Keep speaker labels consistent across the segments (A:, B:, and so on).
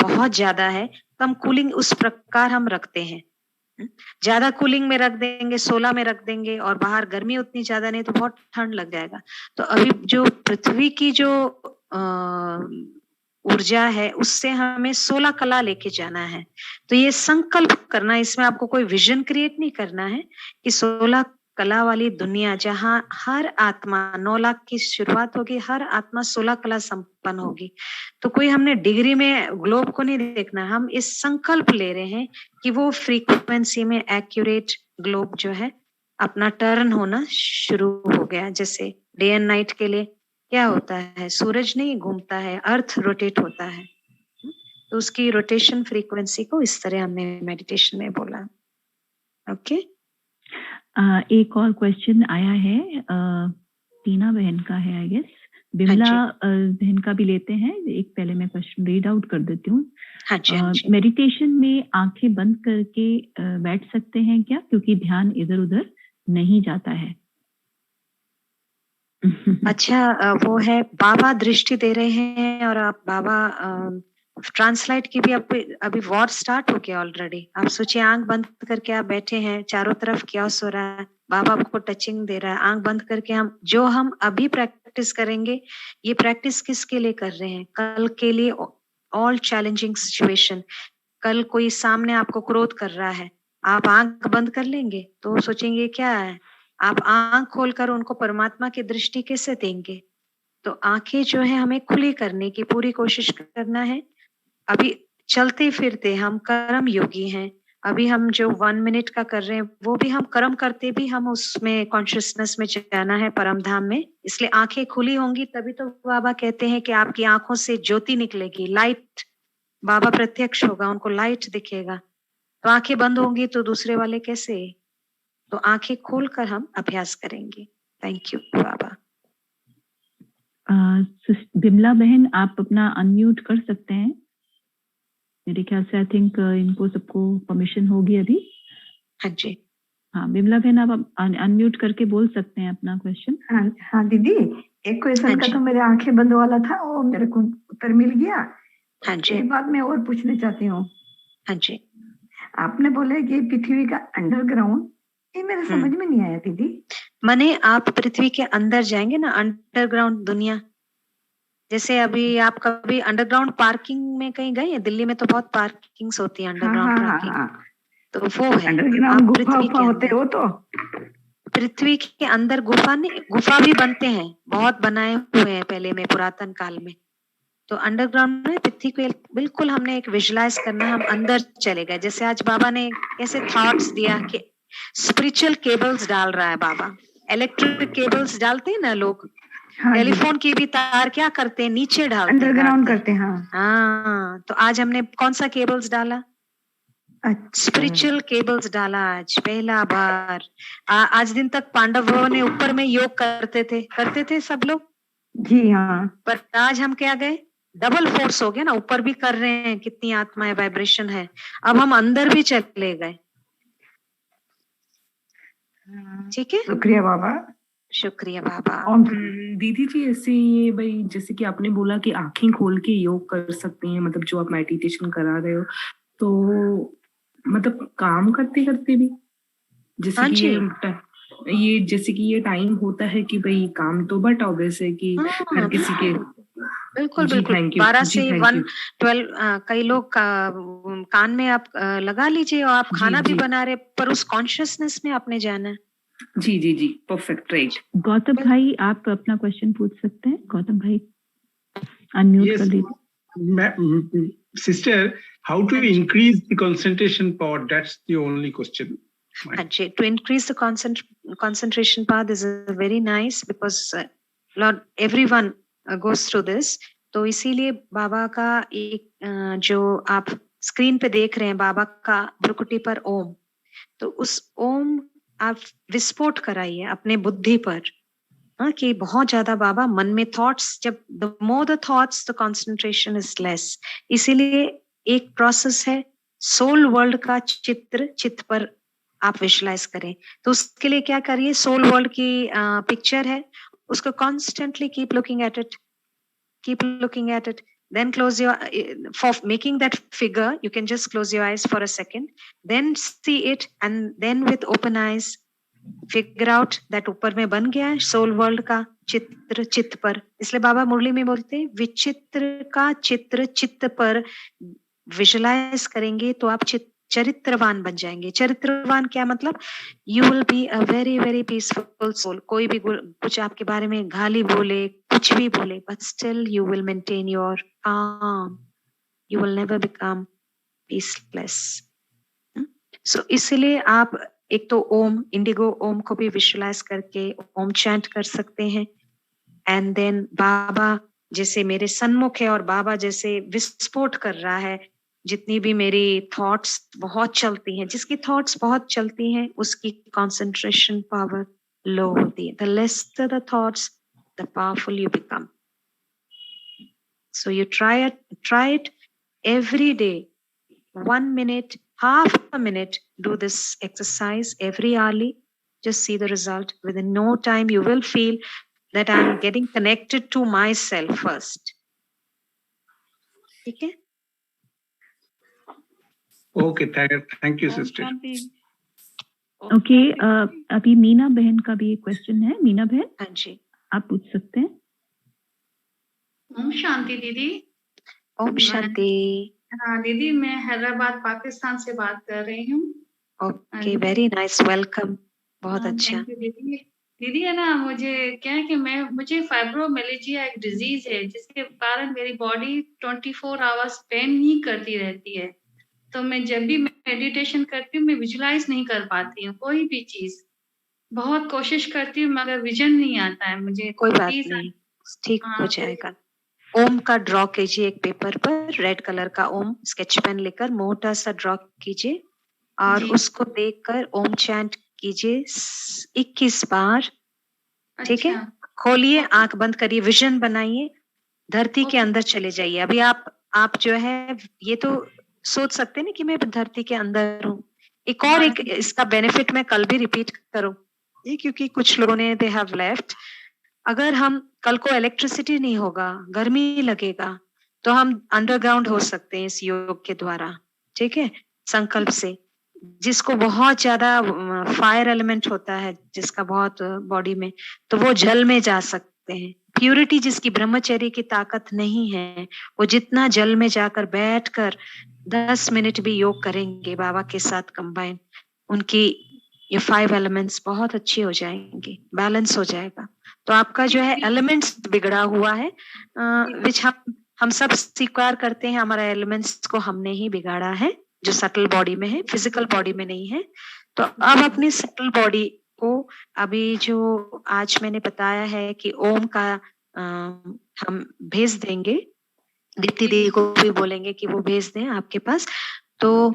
A: बहुत ज्यादा है तो हम कूलिंग उस प्रकार हम रखते हैं। ज्यादा कूलिंग में रख देंगे, 16 में रख देंगे और बाहर गर्मी उतनी ज्यादा नहीं तो बहुत ठंड लग जाएगा। तो अभी जो पृथ्वी की जो ऊर्जा है उससे हमें 16 कला लेके जाना है। तो ये संकल्प करना, इसमें आपको कोई विजन क्रिएट नहीं करना है कि 16 कला वाली दुनिया जहां हर आत्मा 9 लाख की शुरुआत होगी, हर आत्मा 16 कला संपन्न होगी। तो कोई हमने डिग्री में ग्लोब को नहीं देखना, हम इस संकल्प ले रहे हैं कि वो फ्रीक्वेंसी में एक्यूरेट ग्लोब जो है अपना टर्न होना शुरू हो गया। जैसे डे एंड नाइट के लिए क्या होता है, सूरज नहीं घूमता है, अर्थ रोटेट होता है। तो उसकी रोटेशन फ्रीक्वेंसी को इस तरह हमने मेडिटेशन में बोला। ओके।
B: एक और क्वेश्चन आया है, टीना बहन का है आई गेस, बिमला बहन का भी लेते हैं। एक पहले मैं क्वेश्चन रीड आउट कर देती हूँ। मेडिटेशन में आंखें बंद करके बैठ सकते हैं क्या, क्योंकि ध्यान इधर उधर नहीं जाता है?
A: अच्छा, वो है बाबा दृष्टि दे रहे हैं और आप बाबा ट्रांसलाइट की भी अभी वॉर स्टार्ट हो गया ऑलरेडी। आप सोचिए आंख बंद करके आप बैठे हैं, चारों तरफ क्योस हो रहा है, बाबा आपको टचिंग दे रहा है। आंख बंद करके हम अभी प्रैक्टिस करेंगे, ये प्रैक्टिस किसके लिए कर रहे हैं? कल के लिए, ऑल चैलेंजिंग सिचुएशन। कल कोई सामने आपको क्रोध कर रहा है, आप आंख बंद कर लेंगे तो सोचेंगे क्या है, आप आंख खोलकर उनको परमात्मा की दृष्टि कैसे देंगे? तो आंखें जो है हमें खुली करने की पूरी कोशिश करना है। अभी चलते फिरते हम कर्म योगी हैं। अभी हम जो 1 मिनट का कर रहे हैं वो भी हम कर्म करते भी हम उसमें कॉन्शियसनेस में जाना है, परम धाम में। इसलिए आंखें खुली होंगी तभी तो बाबा कहते हैं कि आपकी आंखों से ज्योति निकलेगी, लाइट, बाबा प्रत्यक्ष होगा, उनको लाइट दिखेगा। तो आंखें बंद होंगी तो दूसरे वाले कैसे? तो आंखें खोलकर हम अभ्यास करेंगे। थैंक यू बाबा।
B: बिमला बहन आप अपना अनम्यूट कर सकते हैं, मेरे ख्याल से। आई थिंक इनको सबको परमिशन होगी अभी।
A: हाँ जी।
B: हाँ बिमला बहन आप अनम्यूट करके बोल सकते हैं अपना क्वेश्चन।
C: हाँ दीदी, एक क्वेश्चन का तो मेरे आंखें बंद वाला था, वो मेरे को उत्तर मिल गया।
A: हाँ जी।
C: एक बात मैं और पूछना चाहती हूँ।
A: हाँ जी।
C: आपने बोले कि पृथ्वी का अंडरग्राउंड, ये मेरे समझ में नहीं आया दीदी।
A: माने आप पृथ्वी के अंदर जाएंगे ना, अंडरग्राउंड दुनिया। जैसे अभी आप कभी अंडरग्राउंड पार्किंग में कहीं गए हैं? दिल्ली में तो बहुत पार्किंग्स होती है अंडरग्राउंड पार्किंग। तो वो है
C: अंडरग्राउंड गुफा होते हो तो
A: पृथ्वी के अंदर गुफा नहीं, गुफा भी बनते हैं, बहुत बनाए हुए हैं पहले में, पुरातन काल में। तो अंडरग्राउंड में पृथ्वी को बिल्कुल हमने एक विजुलाइज करना, हम अंदर चले गए। जैसे आज बाबा ने कैसे थॉट्स दिया कि स्पिरिचुअल केबल्स डाल रहा है बाबा, इलेक्ट्रिक केबल्स डालते हैं ना लोग। हाँ, टेलीफोन की भी तार क्या करते हैं, नीचे डालते हैं,
C: अंडरग्राउंड करते हैं।
A: हाँ, तो आज हमने कौन सा केबल्स डाला? स्पिरिचुअल केबल्स डाला आज पहला बार। आज दिन तक पांडवों ने ऊपर में योग करते थे सब लोग।
C: जी हाँ।
A: पर आज हम क्या गए, डबल फोर्स हो गया ना, ऊपर भी कर रहे हैं, कितनी आत्माएं वाइब्रेशन है। अब हम अंदर भी चले गए। ठीक है,
C: शुक्रिया बाबा।
A: शुक्रिया बाबा।
D: दीदी जी, ऐसे ये भाई जैसे कि आपने बोला कि आंखें खोल के योग कर सकते हैं, मतलब जो आप मेडिटेशन करा रहे हो, तो मतलब काम करते करते भी, जैसे कि ये जैसे कि ये टाइम होता है कि भाई काम तो बट ऑब्वियस है कि हर किसी के।
A: बिल्कुल बिल्कुल। 12 से 1-12 कई लोग कान में आप लगा लीजिए और आप खाना भी बना रहे, पर उस कॉन्शियसनेस में आपने जाना।
D: जी जी जी, परफेक्ट, राइट।
B: गौतम भाई आप अपना क्वेश्चन पूछ सकते हैं। गौतम भाई अनम्यूट कर लीजिए।
E: Sister, how to increase the concentration power? That's the only question.
A: To increase the concentration power, this is very nice because Lord, everyone goes through this. तो इसीलिए बाबा का एक जो आप स्क्रीन पे देख रहे हैं, बाबा का भ्रुकुटी पर ओम, तो उस ओम आप विस्फोट कराइए अपने बुद्धि पर। कि बहुत ज्यादा बाबा मन में थॉट्स, जब the more the thoughts the concentration is less. इसीलिए एक प्रोसेस है, सोल वर्ल्ड का चित्त पर आप विजुलाइज करें। तो उसके लिए क्या करिए, सोल वर्ल्ड की पिक्चर है, उसको constantly keep looking at it, keep looking at it. Then close your, for making that figure, you can just close your eyes for a second, then see it, and then with open eyes, figure out that ऊपर में बन गया है soul world का चित्र चित्त पर. इसलिए बाबा मुरली में बोलते हैं विचित्र का चित्र चित्त पर विजुलाइज करेंगे तो आप चरित्रवान बन जाएंगे. चरित्रवान क्या मतलब? You will be a very very peaceful soul. कोई भी कुछ आपके बारे में गाली बोले, कुछ भी बोले, but still you will maintain your calm. You will never become peaceless. So इसलिए आप एक तो ओम, इंडिगो ओम को भी विजुलाइज करके ओम चैंट कर सकते हैं. एंड देन बाबा जैसे मेरे सन्मुख है और बाबा जैसे विस्फोट कर रहा है. जितनी भी मेरी थॉट्स बहुत चलती हैं, जिसकी थॉट्स बहुत चलती हैं उसकी कंसंट्रेशन पावर लो होती है. The less the thoughts, the powerful you become. So you try it every day, 1 minute, half a minute, do this exercise every hourly. Just see the result. Within no time, you will feel that I'm getting connected to myself first. Okay?
E: Okay, thank you, sister.
B: Okay, अभी मीना बहन का भी एक question है. मीना बहन,
A: हाँ जी,
B: आप पूछ सकते हैं.
F: ओम शांति दीदी.
A: ओम शांति.
F: हाँ दीदी, मैं हैदराबाद पाकिस्तान से बात कर रही हूँ.
A: Okay, very nice, welcome. बहुत अच्छा.
F: दीदी, दीदी है ना, मुझे क्या है कि मुझे फाइब्रोमियल्जिया एक डिजीज है जिसके कारण मेरी बॉडी 24 आवर्स पेन ही करती रहती है. तो मैं जब भी मेडिटेशन करती हूँ मैं विजुलाइज नहीं कर पाती हूँ कोई भी चीज. बहुत कोशिश करती हूँ मगर विजन नहीं आता है मुझे.
A: कोई बात नहीं, ठीक हो जाएगा. ओम का ड्रॉ कीजिए एक पेपर पर, रेड कलर का ओम स्केच पेन लेकर मोटा सा ड्रॉ कीजिए और उसको देखकर ओम चैंट कीजिए 21 बार. ठीक है? खोलिए, आंख बंद करिए, विजन बनाइए, धरती के अंदर चले जाइए. अभी आप जो है ये तो सोच सकते हैं ना कि मैं धरती के अंदर हूँ. एक और एक इसका बेनिफिट मैं कल भी रिपीट करूँ क्योंकि कुछ लोगों ने दे हैव लेफ्ट. अगर हम कल को इलेक्ट्रिसिटी नहीं होगा, गर्मी लगेगा, तो हम अंडरग्राउंड हो सकते हैं इस योग के द्वारा. ठीक है? संकल्प से. जिसको बहुत ज्यादा फायर एलिमेंट होता है जिसका बहुत बॉडी में, तो वो जल में जा सकते हैं. प्यूरिटी जिसकी ब्रह्मचर्य की ताकत नहीं है, वो जितना जल में जाकर बैठकर 10 मिनट भी योग करेंगे बाबा के साथ कंबाइन, उनकी ये 5 एलिमेंट्स बहुत अच्छे हो जाएंगे, बैलेंस हो जाएगा. तो आपका जो है एलिमेंट्स बिगड़ा हुआ है, विच हम सब स्वीकार करते हैं. हमारा एलिमेंट्स को हमने ही बिगाड़ा है, जो सटल बॉडी में है, फिजिकल बॉडी में नहीं है. तो अब अपनी सटल बॉडी को, अभी जो आज मैंने बताया है कि ओम का हम भेज देंगे, दीप्ति दीदी को भी बोलेंगे कि वो भेज दें आपके पास, तो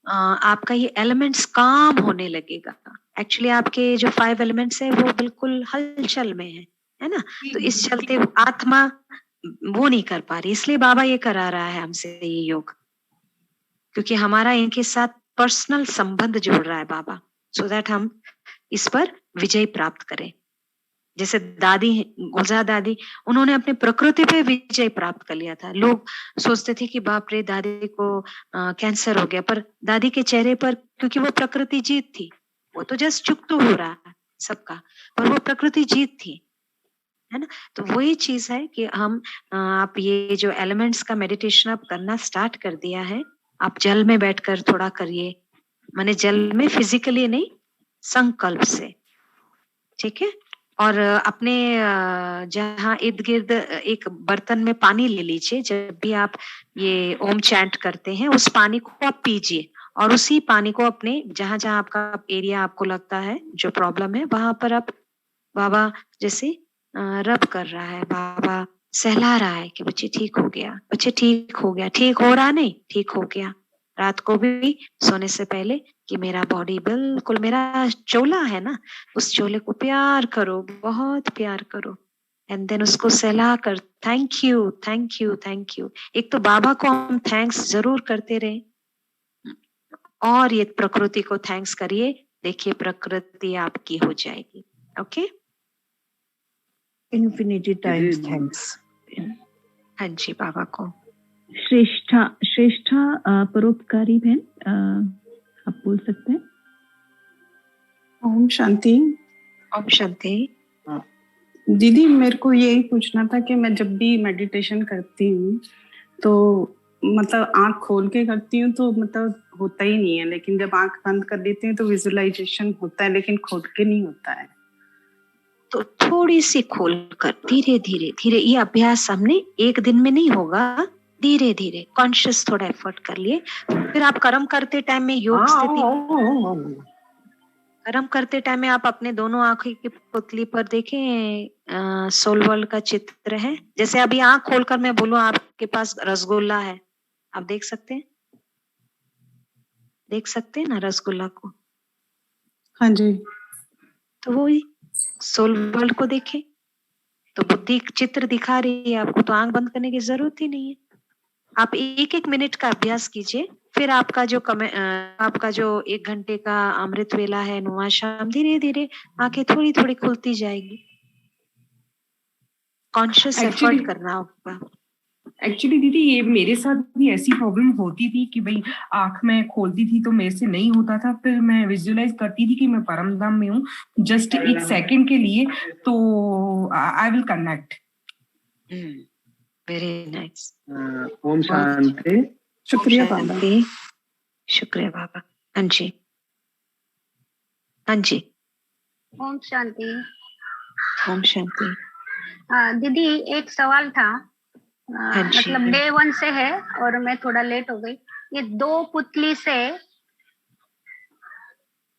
A: आपका ये एलिमेंट्स काम होने लगेगा. एक्चुअली आपके जो 5 एलिमेंट्स है वो बिल्कुल हलचल में है ना? तो इस चलते आत्मा वो नहीं कर पा रही, इसलिए बाबा ये करा रहा है हमसे ये योग, क्योंकि हमारा इनके साथ पर्सनल संबंध जोड़ रहा है बाबा, सो दैट हम इस पर विजय प्राप्त करें. जैसे दादी, गुलजार दादी, उन्होंने अपने प्रकृति पे विजय प्राप्त कर लिया था. लोग सोचते थे कि बाप रे दादी को कैंसर हो गया, पर दादी के चेहरे पर, क्योंकि वो प्रकृति जीत थी, वो तो जस्ट चुप तो हो रहा है सबका, पर वो प्रकृति जीत थी, है ना? तो वही चीज है कि हम आप ये जो एलिमेंट्स का मेडिटेशन आप करना स्टार्ट कर दिया है, आप जल में बैठकर थोड़ा करिए, माने जल में फिजिकली नहीं, संकल्प से. ठीक है? और अपने जहाँ इर्द गिर्द एक बर्तन में पानी ले लीजिए. जब भी आप ये ओम चैंट करते हैं उस पानी को आप पीजिए, और उसी पानी को अपने जहाँ जहाँ आपका एरिया आपको लगता है जो प्रॉब्लम है वहां पर आप, बाबा जैसे रब कर रहा है, बाबा सहला रहा है कि बच्चे ठीक हो गया, बच्चे ठीक हो गया, ठीक हो रहा नहीं, ठीक हो गया. रात को भी सोने से पहले कि मेरा बॉडी बिल्कुल मेरा चोला है ना, उस चोले को प्यार करो, बहुत प्यार करो, एंड देन उसको सहला कर thank you thank you thank you. एक तो बाबा को हम थैंक्स जरूर करते रहे, और ये प्रकृति को थैंक्स करिए. देखिए प्रकृति आपकी हो जाएगी. Okay,
G: Infinity times thanks.
A: हाँ जी, बाबा को।
B: श्रेष्ठा परोपकारी बहन, आप बोल सकते हैं।
G: ओम शांति।
A: ओम शांति।
G: दीदी, मेरे को यही पूछना था कि मैं जब भी मेडिटेशन करती हूँ तो मतलब आंख खोल के करती हूँ तो मतलब होता ही नहीं है, लेकिन जब आंख बंद कर देती हूँ तो विजुअलाइजेशन होता है, लेकिन खोल के नहीं होता है।
A: तो थोड़ी सी खोल कर धीरे धीरे धीरे, ये अभ्यास हमने एक दिन में नहीं होगा, धीरे धीरे कॉन्शियस थोड़ा एफर्ट कर लिए। फिर आप कर्म करते टाइम में योग स्थिति, कर्म करते टाइम में आप अपने दोनों आंखों की पुतली पर देखें, सोल वर्ल्ड का चित्र है। जैसे अभी आंख खोलकर मैं बोलूं आपके पास रसगुल्ला है, आप देख सकते हैं, देख सकते हैं ना रसगुल्ला को?
G: हाँ जी।
A: तो वो ही सोल वर्ल्ड को देखें, तो बुद्धि चित्र दिखा रही है आपको, तो आंख बंद करने की जरूरत ही नहीं है। आप एक एक मिनट का अभ्यास कीजिए, फिर आपका जो 1 घंटे का अमृत वेला है, नुआ शाम, धीरे धीरे आंखें थोड़ी थोड़ी खुलती जाएगी। कॉन्शियस एफर्ट करना होगा।
D: एक्चुअली दीदी, ये मेरे साथ भी ऐसी प्रॉब्लम होती थी कि भाई आंख में खोलती थी तो मेरे से नहीं होता था। फिर मैं विजुअलाइज करती थी कि मैं परमधाम में हूँ जस्ट 1 सेकंड के लिए, तो I will connect.
A: Very nice.
E: Om Shanti.
G: शुक्रिया बाबा।
A: शुक्रिया बाबा। हाँ जी, हाँ जी।
H: ओम शांति।
A: ओम शांति।
H: दीदी, एक सवाल था। मतलब डे 1 से है और मैं थोड़ा लेट हो गई। ये 2 पुतली से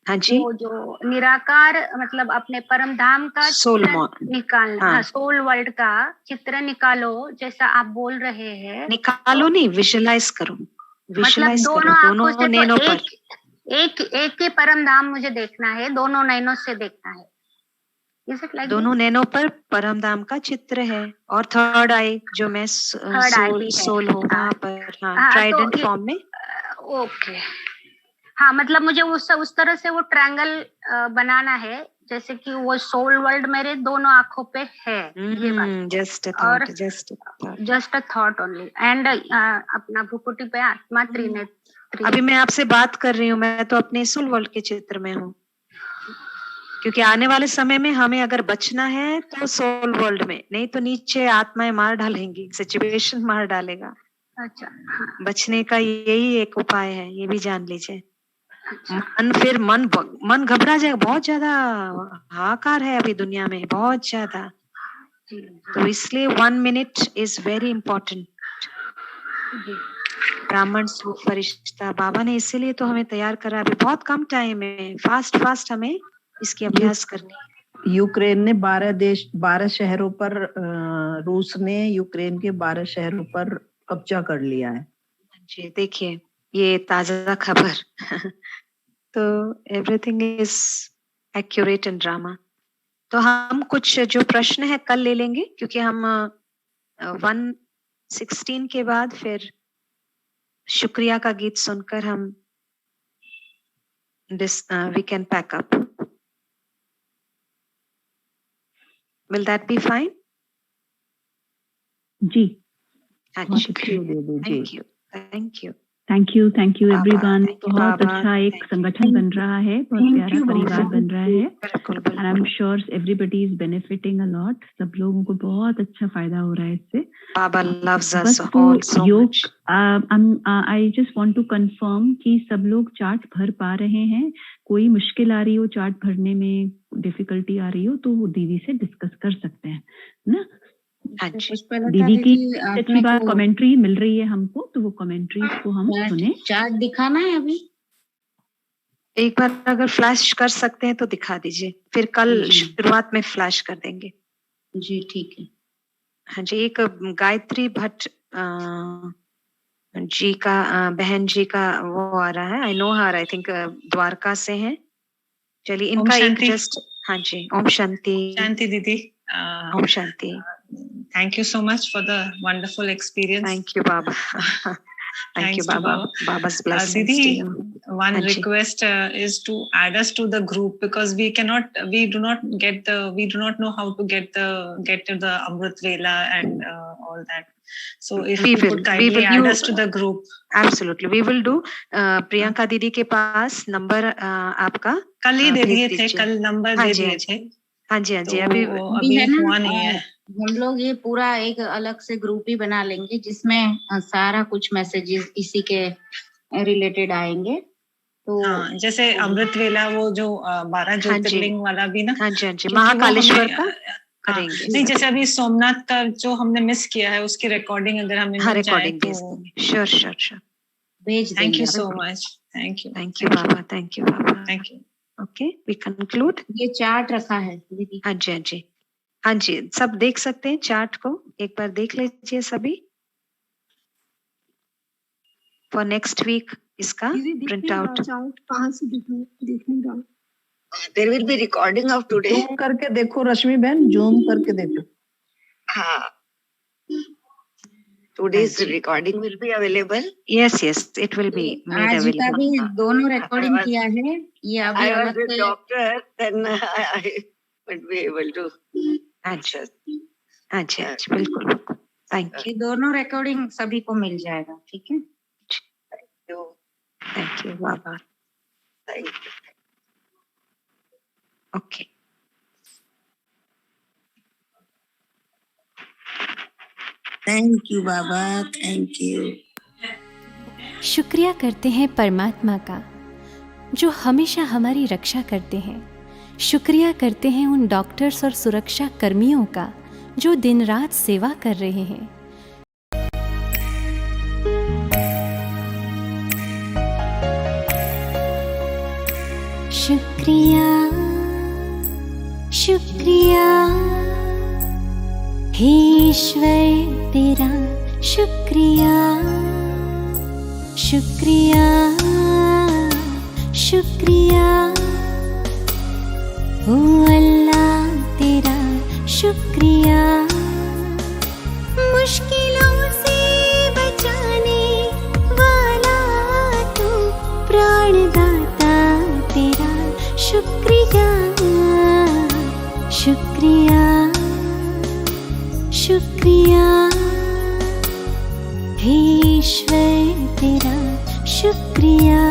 A: हाँ जी,
H: वो जो निराकार मतलब अपने परम धाम का चित्र निकालना, हाँ, सोल वर्ल्ड का चित्र निकालो जैसा आप बोल रहे हैं।
A: निकालो नहीं, विजुअलाइज करो।
H: मतलब दोनों आंखों से तो एक ही परम धाम मुझे देखना है, दोनों नैनों से देखना है।
A: दोनों नैनों पर परम धाम का चित्र है, और थर्ड आई जो मैं सोल हूँ वहाँ पर, हाँ, ट्राइडेंट फॉर्म में।
H: ओके, हाँ, मतलब मुझे उस तरह से वो ट्रायंगल बनाना है जैसे कि वो सोल वर्ल्ड मेरे दोनों आंखों पे है। ये बात
A: just a
H: thought only. And अपना भ्रुकुटी पे आत्मा त्रिनेत्री।
A: अभी मैं आपसे बात कर रही हूँ, मैं तो अपने सोल वर्ल्ड के चित्र में हूँ, क्योंकि आने वाले समय में हमें अगर बचना है तो सोल वर्ल्ड में, नहीं तो नीचे आत्माएं मार डालेंगी, सिचुएशन मार डालेगा।
H: अच्छा, हाँ।
A: बचने का यही एक उपाय है, ये भी जान लीजिए। मन घबरा जाएगा, बहुत ज्यादा हाहाकार है अभी दुनिया में, बहुत ज्यादा। तो इसलिए 1 मिनट इज वेरी इम्पोर्टेंट। ब्राह्मण स्वरूप फरिश्ता बाबा ने इसीलिए तो हमें तैयार करा। अभी बहुत कम टाइम है, फास्ट हमें इसकी अभ्यास करनी है।
I: यूक्रेन ने 12 शहरों पर, रूस ने यूक्रेन के 12 शहरों पर कब्जा कर लिया है।
A: जी, देखिए ये ताजा खबर। तो everything is accurate in drama. तो हम कुछ जो प्रश्न है कल ले लेंगे, क्योंकि हम 116 के बाद फिर शुक्रिया का गीत सुनकर हम we can pack up. Will that be fine?
B: जी,
A: Thank you
B: everyone। बहुत अच्छा एक संगठन बन रहा है, बहुत प्यारा परिवार बन रहा है। And I'm sure everybody is benefiting a lot। सब लोगों को बहुत अच्छा फायदा हो रहा है इससे।
A: Baba loves us all so much।
B: I just want to confirm कि सब लोग चार्ट भर पा रहे हैं। कोई मुश्किल आ रही हो, चार्ट भरने में डिफिकल्टी आ रही हो, तो वो दीदी से डिस्कस कर सकते हैं ना। दीदी की अच्छी बात कमेंट्री मिल रही है हमको, तो वो कमेंट्री को हम सुने।
J: चार्ट दिखाना है अभी,
A: एक बार अगर फ्लैश कर सकते हैं तो दिखा दीजिए, फिर कल शुरुआत में फ्लैश कर देंगे।
J: जी ठीक है।
A: हाँ जी, एक गायत्री भट्ट जी का, बहन जी का वो आ रहा है, I know her, I think Dwarka से है। चलिए इनका एक जस्ट, हाँ जी, ओम शांति।
K: शांति दीदी।
A: Om Shanti.
K: Thank you so much for the wonderful experience.
A: Thank you, Baba. Thank you, Baba. Baba's blessings
K: Didi,
A: to you.
K: One request is to add us to the group, because we do not know how to get to the Amrit Vela and all that. So if you could kindly add us to the group.
A: Absolutely, we will do. Priyanka दीदी के पास number आपका
K: कल ही दे दिए थे, कल number दे दिए थे।
A: हाँ जी, अभी
K: हुआ नहीं है।
J: हम लोग ये पूरा एक अलग से ग्रुप ही बना लेंगे जिसमें सारा कुछ मैसेजेस इसी के रिलेटेड आएंगे। तो
K: हाँ, जैसे अमृत वेला वो जो 12 ज्योतिर्लिंग वाला भी ना,
A: हाँ जी, महाकालेश्वर का करेंगे।
K: नहीं, जैसे अभी सोमनाथ का जो हमने मिस किया है उसकी रिकॉर्डिंग अगर हमें मिल जाए तो
A: श्योर
J: भेज देंगे।
K: Thank you so much. Thank you
A: बाबा, थैंक यू बाबा,
K: thank you.
A: Okay, we conclude.
J: ये चार्ट रखा है दीदी।
A: हाँ जी, सब देख सकते हैं चार्ट को, एक बार देख लीजिए सभी। फॉर नेक्स्ट वीक इसका प्रिंट आउट
C: कहाँ से देखने का?
I: There will be recording of today. Zoom करके देखो रश्मि बहन, जूम करके देखो। हाँ, today's recording will be available.
A: Yes, it will be made
J: आज
A: available.
J: का भी दोनों रिकॉर्डिंग किया है। ये अभी
I: I was a doctor, then I would be able to.
A: अच्छा, बिल्कुल, थैंक यू।
J: ये दोनों रिकॉर्डिंग सभी को मिल जाएगा, ठीक है?
A: Thank you Baba.
I: Thank you.
A: Okay,
J: thank you बाबा, थैंक यू।
L: शुक्रिया करते हैं परमात्मा का जो हमेशा हमारी रक्षा करते हैं। शुक्रिया करते हैं उन डॉक्टर्स और सुरक्षा कर्मियों का जो दिन रात सेवा कर रहे हैं। शुक्रिया शुक्रिया हे ईश्वर तेरा शुक्रिया शुक्रिया शुक्रिया ओ अल्लाह तेरा शुक्रिया। मुश्किलों से बचाने वाला तू प्राणदाता तेरा शुक्रिया शुक्रिया शुक्रिया हे ईश्वर तेरा शुक्रिया।